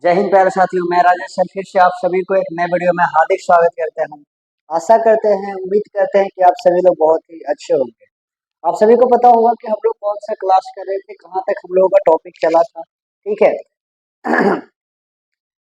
जय हिंद प्यारे साथियों, मैं राजेश सर फिर से आप सभी को एक नए वीडियो में हार्दिक स्वागत करते हैं। आशा करते हैं, उम्मीद करते हैं कि आप सभी लोग बहुत ही अच्छे होंगे। आप सभी को पता होगा कि हम लोग कौन सा क्लास कर रहे थे, कहाँ तक हम लोगों का टॉपिक चला था। ठीक है।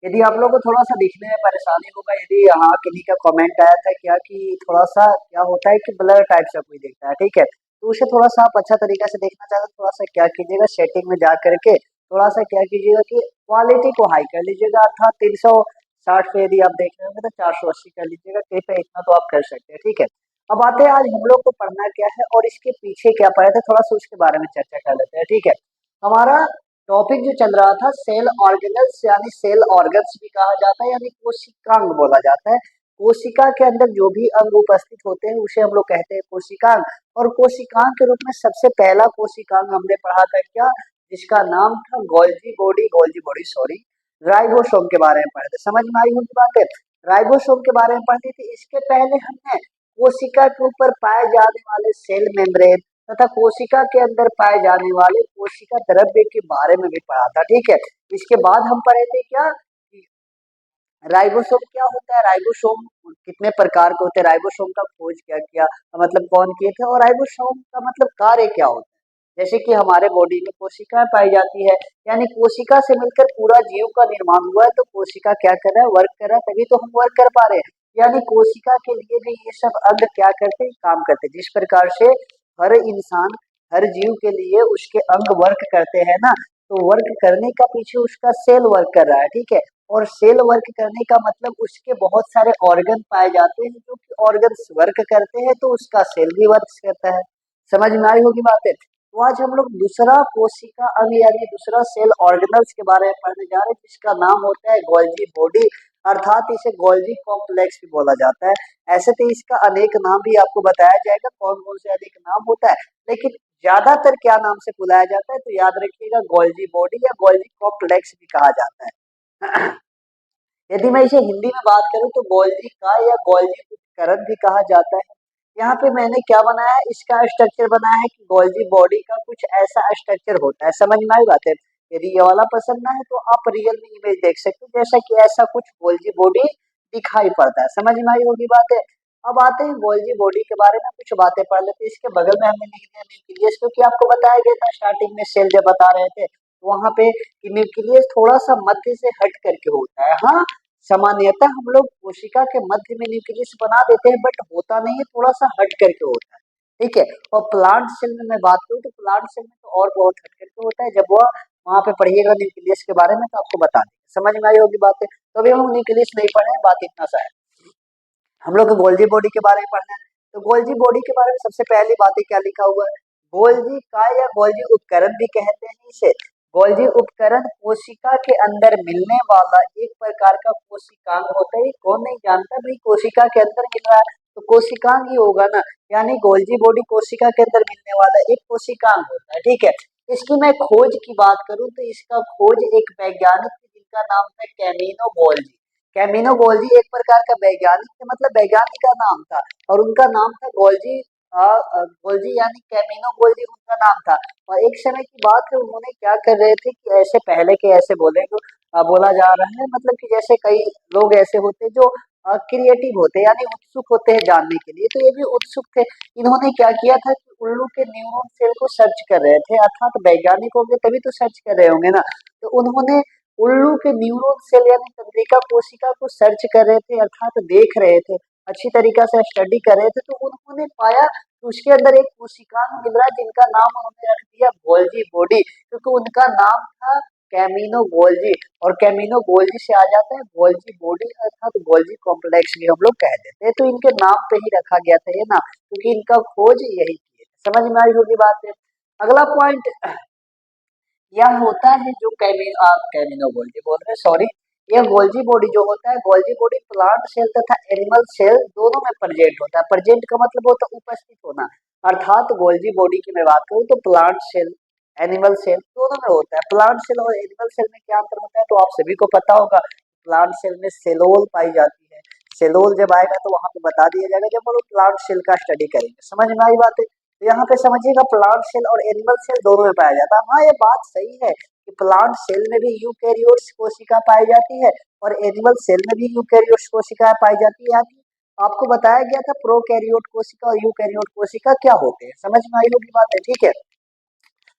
यदि आप लोगों को थोड़ा सा दिखने में परेशानी होगा, यदि यहाँ किन्हीं का कमेंट आया था क्या कि थोड़ा सा क्या होता है कि ब्लर टाइप से कोई दिखता है। ठीक है, तो उसे थोड़ा सा आप अच्छा तरीका से देखना चाहते हैं, थोड़ा सा क्या कीजिएगा, सेटिंग में जा करके थोड़ा सा क्या कीजिएगा कि क्वालिटी को हाई कर लीजिएगा, अर्थात 360 पे यदि आप देख रहे होंगे तो 480 कर लीजिएगा। ठीक है, इतना तो आप कर सकते हैं। ठीक है, अब आते हैं आज हम लोग को पढ़ना क्या है और इसके पीछे क्या पढ़े थे, थोड़ा सा उसके बारे में चर्चा कर लेते हैं। ठीक है, हमारा टॉपिक जो चल रहा था सेल ऑर्गेनल्स, यानी सेल ऑर्गन्स भी कहा जाता है, यानी कोशिकांग बोला जाता है। कोशिका के अंदर जो भी अंग उपस्थित होते हैं उसे हम लोग कहते हैं कोशिकांग। और कोशिकांग के रूप में सबसे पहला कोशिकांग हमने पढ़ा था क्या, जिसका नाम था गोल्जी बॉडी सॉरी, राइबोसोम के बारे में पढ़े थे। समझ में आई होगी बात है, राइबोसोम के बारे में पढ़ी थी। इसके पहले हमने कोशिका के ऊपर पाए जाने वाले सेल मेम्ब्रेन तथा कोशिका के अंदर पाए जाने वाले कोशिका द्रव्य के बारे में भी पढ़ा था। ठीक है, इसके बाद हम पढ़े थे क्या, राइबोसोम क्या होता है, राइबोसोम कितने प्रकार के होते हैं, राइबोसोम का खोज क्या किया, मतलब कौन किए थे, और राइबोसोम का मतलब कार्य क्या होता है। जैसे कि हमारे बॉडी में कोशिकाएं पाई जाती है, यानी कोशिका से मिलकर पूरा जीव का निर्माण हुआ है, तो कोशिका क्या कर रहा है, वर्क कर रहा है, तभी तो हम वर्क कर पा रहे हैं। यानी कोशिका के लिए भी ये सब अंग क्या करते हैं, काम करते हैं। जिस प्रकार से हर इंसान, हर जीव के लिए उसके अंग वर्क करते हैं ना, तो वर्क करने का पीछे उसका सेल वर्क कर रहा है। ठीक है, और सेल वर्क करने का मतलब उसके बहुत सारे ऑर्गन पाए जाते हैं, जो कि ऑर्गन्स वर्क करते हैं तो उसका सेल भी वर्क करता है। समझ में आई होगी बातें। तो आज हम लोग दूसरा कोशिका अंग यानी दूसरा सेल ऑर्गेनल्स के बारे में पढ़ने जा रहे हैं, जिसका नाम होता है गोल्जी बॉडी, अर्थात इसे गोल्जी कॉम्प्लेक्स भी बोला जाता है। ऐसे तो इसका अनेक नाम भी आपको बताया जाएगा, कौन कौन से अनेक नाम होता है, लेकिन ज्यादातर क्या नाम से बुलाया जाता है, तो याद रखिएगा गोल्जी बॉडी या गोल्जी कॉम्प्लेक्स भी कहा जाता है। यदि मैं इसे हिंदी में बात करूं तो गोल्जी का या गोल्जी उपकरण भी कहा जाता है। यहाँ पे मैंने क्या बनाया है, इसका स्ट्रक्चर बनाया है कि गोल्जी बॉडी का कुछ ऐसा स्ट्रक्चर होता है। समझ में आई बात है। यदि ये वाला पसंद ना है तो आप रियल में इमेज देख सकते हो, जैसा कि ऐसा कुछ गोल्जी बॉडी दिखाई पड़ता है। समझ में आई होगी बात है। अब आते हैं गोल्जी बॉडी के बारे में कुछ बातें पढ़ लेते हैं। इसके बगल में हमने लिख दिया न्यूक्लियस, क्योंकि आपको बताया गया था स्टार्टिंग में सेल जब बता रहे थे वहां पे कि न्यूक्लियस थोड़ा सा मध्य से हट करके होता है। हाँ, सामान्यतः हम लोग कोशिका के मध्य में न्यूक्लियस बना देते हैं, बट होता नहीं है, थोड़ा सा हट करके होता है। ठीक है, और प्लांट सेल में मैं बात करूँ तो प्लांट सेल में तो और बहुत हट करके होता है। जब वह वहां पे पढ़िएगा न्यूक्लियस के बारे में तो आपको बता देंगे। समझ में आई होगी बात है। तो अभी हम लोग न्यूक्लियस नहीं पढ़े हैं, बात इतना सा है। हम लोग गोल्जी बॉडी के बारे में पढ़ना है। तो गोल्जी बॉडी के बारे में सबसे पहली बात है क्या लिखा हुआ है, गोल्जी का या गोल्जी उपकरण भी कहते हैं इसे। गोल्जी उपकरण कोशिका के अंदर मिलने वाला एक प्रकार का कोशिकांग होता है। कौन नहीं जानता भाई, कोशिका के अंदर मिल रहा है तो कोशिकांग ही होगा ना। यानी गोल्जी बॉडी कोशिका के अंदर मिलने वाला एक कोशिकांग होता है। ठीक है, इसकी मैं खोज की बात करूं तो इसका खोज एक वैज्ञानिक थे जिनका नाम था कैमिनो गोल्जी। कैमिनो गोल्जी एक प्रकार का वैज्ञानिक थे, मतलब वैज्ञानिक का नाम था, और उनका नाम था गोल्जी। गोल्जी यानी कैमिनो गोल्जी उनका नाम था। और एक समय की बात है, उन्होंने क्या कर रहे थे कि ऐसे पहले के ऐसे बोला जा रहा है, मतलब कि जैसे कई लोग ऐसे होते हैं जो क्रिएटिव होते हैं, यानी उत्सुक होते हैं जानने के लिए, तो ये भी उत्सुक थे। इन्होंने क्या किया था कि उल्लू के न्यूरॉन सेल को सर्च कर रहे थे, अर्थात वैज्ञानिक होंगे तभी तो सर्च कर रहे होंगे ना। तो उन्होंने उल्लू के न्यूरॉन सेल यानी तंत्रिका कोशिका को सर्च कर रहे थे, अर्थात देख रहे थे, अच्छी तरीका से स्टडी कर रहे थे। तो उन्होंने पाया कि उसके अंदर एक कोशिका मिल रहा है जिनका नाम उन्होंने रख दिया गोल्जी बॉडी, क्योंकि उनका नाम था कैमिनो गोल्जी, और कैमिनो गोल्जी से आ जाता है गोल्जी बॉडी, अर्थात गोल्जी कॉम्प्लेक्स भी हम लोग कह देते हैं। तो इनके नाम पे ही रखा गया था ये नाम, क्योंकि इनका खोज यही किए। समझ में आई होगी बात है। अगला पॉइंट यह होता है जो कैमिनो गोल्जी बोल रहे हैं सॉरी, यह गोल्जी बॉडी जो होता है, गोल्जी बॉडी प्लांट सेल तथा एनिमल सेल दोनों में प्रेजेंट होता है। प्रेजेंट का मतलब होता है उपस्थित होना, अर्थात गोल्जी बॉडी की मैं बात करूँ तो प्लांट सेल एनिमल सेल दोनों में होता है। प्लांट सेल और एनिमल सेल में क्या अंतर होता है तो आप सभी को पता होगा। प्लांट सेल में सेलोल पाई जाती है, सेलोल जब आएगा तो वहां पे बता दिया जाएगा जब हम लोग प्लांट सेल का स्टडी करेंगे। समझ में आई बात है। तो यहाँ पे समझिएगा प्लांट सेल और एनिमल सेल दोनों में पाया जाता है। हाँ, ये बात सही है कि प्लांट सेल में भी यूकेरियोट्स कोशिका पाई जाती है और एनिमल सेल में भी यूकेरियोट्स कोशिका पाई जाती है। यानी आपको बताया गया था प्रोकैरियोट कोशिका और यूकेरियोट कोशिका क्या होते हैं, समझ में आई होगी बात है, ठीक है।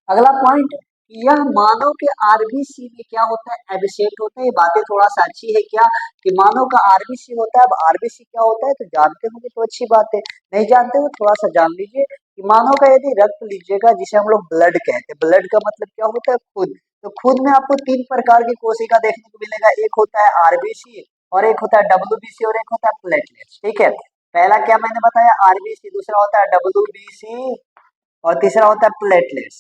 अगला पॉइंट, यह मानव के आरबीसी में क्या होता है, एब्सेंट होता है। ये बातें थोड़ा सा अच्छी है क्या कि मानव का आरबीसी होता है। अब आरबीसी क्या होता है तो जानते होंगे तो अच्छी बात है, नहीं जानते हो थोड़ा सा जान लीजिए कि मानव का यदि रक्त लीजिएगा जिसे हम लोग ब्लड कहते हैं, ब्लड का मतलब क्या होता है खून, तो खून में आपको तीन प्रकार की कोशिका देखने को मिलेगा, एक होता है आरबीसी और एक होता है डब्ल्यूबीसी और एक होता है प्लेटलेट्स, ठीक है। पहला क्या मैंने बताया आरबीसी, दूसरा होता है डब्ल्यूबीसी और तीसरा होता है प्लेटलेट्स,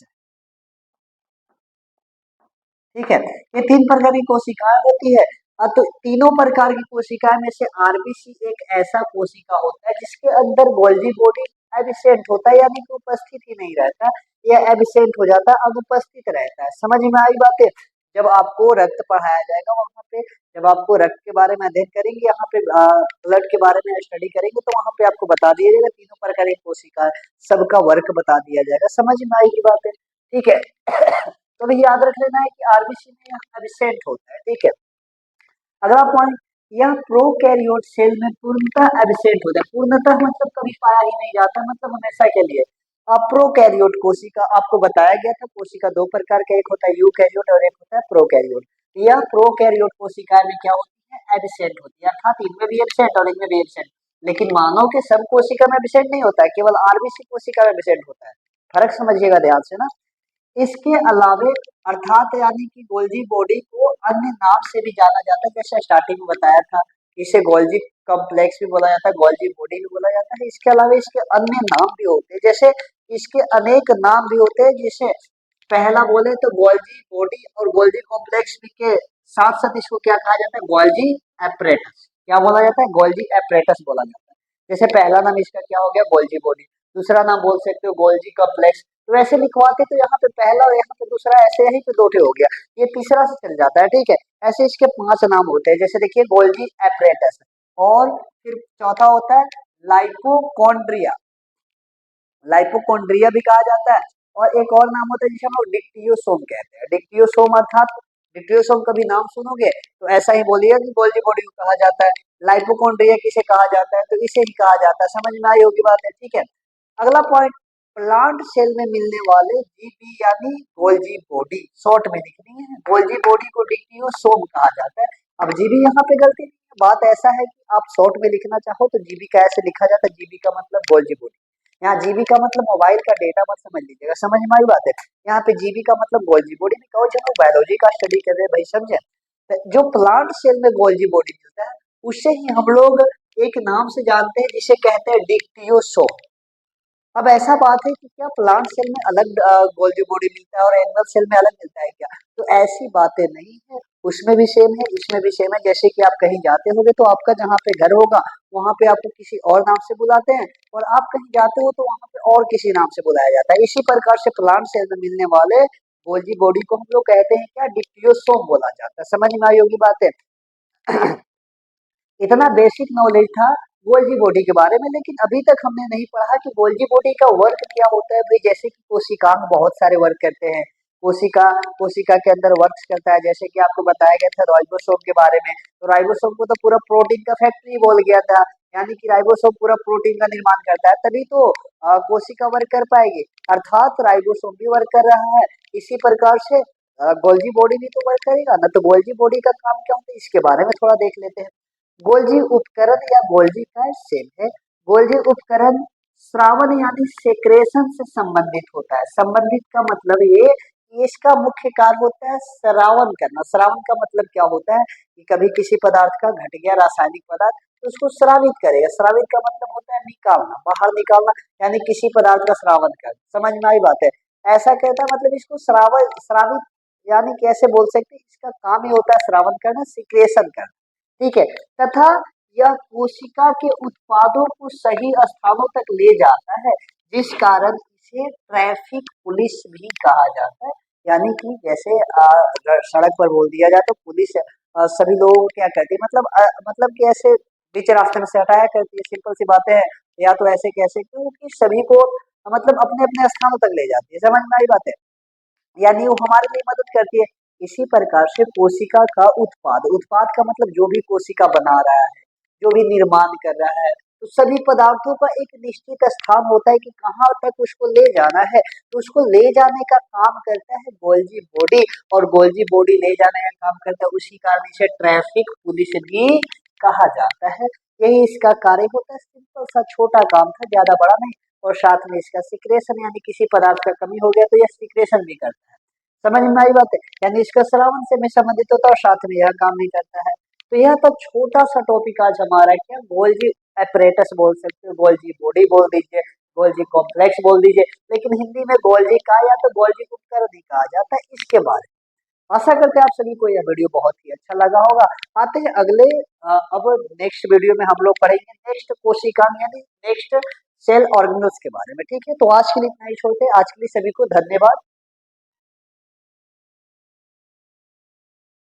ठीक है। ये तीन प्रकार की कोशिकाएं होती है। तो तीनों प्रकार की कोशिकाएं में से आरबीसी एक ऐसा कोशिका होता है जिसके अंदर गोल्जी बॉडी एबिसेंट होता है, यानी कि उपस्थित ही नहीं रहता, यह एबिसेंट हो जाता है, अनुपस्थित रहता है। समझ में आई बातें। जब आपको रक्त पढ़ाया जाएगा वहां पे, जब आपको रक्त के बारे में अध्ययन करेंगे, यहाँ पे ब्लड के बारे में स्टडी करेंगे, तो वहां पे आपको बता दिया जाएगा तीनों प्रकार की कोशिका, सबका वर्क बता दिया जाएगा। समझ में आएगी बातें, ठीक है। तो अभी याद रख लेना है कि आरबीसी में यहाँ एब्सेंट होता है, ठीक है। अगला पॉइंट, यह प्रोकैरियोट सेल में पूर्णतः एब्सेंट होता है। पूर्णतः मतलब कभी पाया ही नहीं जाता, मतलब हमेशा के लिए। अब प्रोकैरियोट कोशिका आपको बताया गया था, कोशिका दो प्रकार का, एक होता है यूकैरियोट और एक होता है प्रोकैरियोट। यह प्रोकैरियोट कोशिका में क्या होती है, एब्सेंट होती है, अर्थात इनमें भी एब्सेंट और इनमें भी एब्सेंट। लेकिन मानव के सब कोशिका में एब्सेंट नहीं होता है, केवल आरबीसी कोशिका में एब्सेंट होता है। फर्क समझिएगा ध्यान से ना। इसके अलावे अर्थात यानी कि गोल्जी बॉडी को अन्य नाम से भी जाना जाता है, जैसे स्टार्टिंग में बताया था, इसे गोल्जी कॉम्प्लेक्स भी बोला जाता है, गोल्जी बॉडी भी बोला जाता है। इसके अलावा इसके अन्य नाम भी होते हैं, जैसे इसके अनेक नाम भी होते हैं, जैसे पहला बोले तो गोल्जी बॉडी और गोल्जी कॉम्प्लेक्स के साथ साथ इसको क्या कहा जाता है, गोल्जी एपरेटस। क्या बोला जाता है, गोल्जी एपरेटस बोला जाता है। जैसे पहला नाम इसका क्या हो गया, गोल्जी बॉडी, दूसरा नाम बोल सकते हो गोल्जी कॉम्प्लेक्स। तो ऐसे लिखवाते तो यहाँ पे पहला और यहाँ पे दूसरा, ऐसे यहीं पे दो ठे हो गया, ये तीसरा से चल जाता है, ठीक है। ऐसे इसके पांच नाम होते हैं, जैसे देखिए गोल्जी एपरेटस, और फिर चौथा होता है लाइपोकॉन्ड्रिया, लाइपोकॉन्ड्रिया भी कहा जाता है, और एक और नाम होता है जिसे हम लोग डिक्टियोसोम कहते हैं। डिक्टियोसोम अर्थात डिक्टियोसोम कभी नाम सुनोगे तो ऐसा ही बोलिएगा कि गोल्जी बॉडी को कहा जाता है। लाइपोकॉन्ड्रिया किसे कहा जाता है, तो इसे ही कहा जाता है। समझ में आई होगी बात है, ठीक है। अगला पॉइंट, प्लांट सेल में मिलने वाले जीबी यानी गोल्जी बॉडी, शॉर्ट में लिखनी है, गोल्जी बॉडी को डिक्टियोसोम कहा जाता है। अब जीबी यहाँ पे गलती नहीं है, बात ऐसा है कि आप शॉर्ट में लिखना चाहो तो जीबी का ऐसे लिखा जाता है, जीबी का मतलब गोल्जी बॉडी। यहाँ जीबी का मतलब मोबाइल का डेटा मत समझ लीजिएगा, समझ में आई बात है। यहाँ पे जीबी का मतलब गोल्जी बॉडी में, कहो जो बायोलॉजी का स्टडी कर रहे हैं भाई, समझे। तो जो प्लांट सेल में गोल्जी बॉडी मिलता है उसे ही हम लोग एक नाम से जानते हैं जिसे कहते हैं डिक्टियोसोम। अब ऐसा बात है कि क्या प्लांट सेल में अलग गोल्जी बॉडी मिलता है और एनिमल सेल में अलग मिलता है क्या, तो ऐसी बातें नहीं है, उसमें भी सेम है, इसमें भी सेम है। जैसे कि आप कहीं जाते होगे तो आपका जहाँ पे घर होगा वहां पे आपको किसी और नाम से बुलाते हैं, और आप कहीं जाते हो तो वहां पे और किसी नाम से बुलाया जाता है। इसी प्रकार से प्लांट सेल में मिलने वाले गोल्जी बॉडी को हम लोग कहते हैं क्या, डिक्टियोसोम बोला जाता है। समझ में आई होगी बातें। इतना बेसिक नॉलेज था गोल्जी बॉडी के बारे में, लेकिन अभी तक हमने नहीं पढ़ा कि गोल्जी बॉडी का वर्क क्या होता है। भाई जैसे कि कोशिकांग बहुत सारे वर्क करते हैं, कोशिका कोशिका के अंदर वर्क करता है, जैसे कि आपको बताया गया था राइबोसोम के बारे में, तो राइबोसोम को तो पूरा प्रोटीन का फैक्ट्री बोल गया था, यानी कि राइबोसोम पूरा प्रोटीन का निर्माण करता है, तभी तो कोशिका वर्क कर पाएगी, अर्थात राइबोसोम भी वर्क कर रहा है। इसी प्रकार से गोल्जी बॉडी भी तो वर्क करेगा ना, तो गोल्जी बॉडी का काम क्या होता है इसके बारे में थोड़ा देख लेते हैं। गोल्जी उपकरण या गोल्जी का सेल है। गोल्जी उपकरण श्रावण यानी सेक्रेशन से संबंधित होता है। संबंधित का मतलब ये कि इसका मुख्य कार्य होता है श्रावण करना। श्रावण का मतलब क्या होता है कि कभी किसी पदार्थ का घट गया रासायनिक पदार्थ तो उसको श्रावित करेगा। श्रावित का मतलब होता है निकालना, बाहर निकालना, यानी किसी पदार्थ का श्रावण करना। समझ में आई बात है। ऐसा कहता है मतलब इसको श्रावण श्रावित यानी कैसे बोल सकते हैं, इसका काम ही होता है श्रावण करना, सिक्रेशन करना, ठीक है। तथा यह कोशिका के उत्पादों को सही स्थानों तक ले जाता है, जिस कारण इसे ट्रैफिक पुलिस भी कहा जाता है। यानी कि जैसे सड़क पर बोल दिया जाए तो पुलिस सभी लोगों को क्या करती है, मतलब कि ऐसे बीच रास्ते में से हटाया करती है, सिंपल सी बातें हैं। या तो ऐसे कह सकते हो कि सभी को मतलब अपने अपने स्थानों तक ले जाती है। समझ में आई बात है? यानी वो हमारे लिए मदद करती है। इसी प्रकार से कोशिका का उत्पाद, उत्पाद का मतलब जो भी कोशिका बना रहा है, जो भी निर्माण कर रहा है, तो सभी पदार्थों का एक निश्चित स्थान होता है कि कहाँ तक उसको ले जाना है। तो उसको ले जाने का काम करता है गोल्जी बॉडी, और गोल्जी बॉडी ले जाने का काम करता है, उसी कारण इसे ट्रैफिक पुलिस भी कहा जाता है। यही इसका कार्य होता है। सिंपल सा छोटा काम था, ज्यादा बड़ा नहीं। और साथ में इसका सिक्रेशन, यानी किसी पदार्थ का कमी हो गया तो यह सिक्रेशन भी करता है। समझ में आई बात है? यानी इसका श्रावण से भी संबंधित होता है और साथ में यह काम भी करता है। तो यह तो छोटा सा टॉपिक आज हमारा क्या, गोल्जी एपरेटस बोल सकते हो, गोल्जी बॉडी बोल दीजिए, गोल्जी कॉम्प्लेक्स बोल दीजिए, लेकिन हिंदी में गोल्जी का या तो गोल्जी उपकरण ही कहा जाता है। इसके बारे में आशा करते हैं आप सभी को यह वीडियो बहुत ही अच्छा लगा होगा। आते हैं अगले अब नेक्स्ट वीडियो में हम लोग पढ़ेंगे नेक्स्ट कोशिका यानी नेक्स्ट सेल ऑर्गेनल्स के बारे में। ठीक है, तो आज के लिए इतना ही छोड़ते हैं। आज के लिए सभी को धन्यवाद।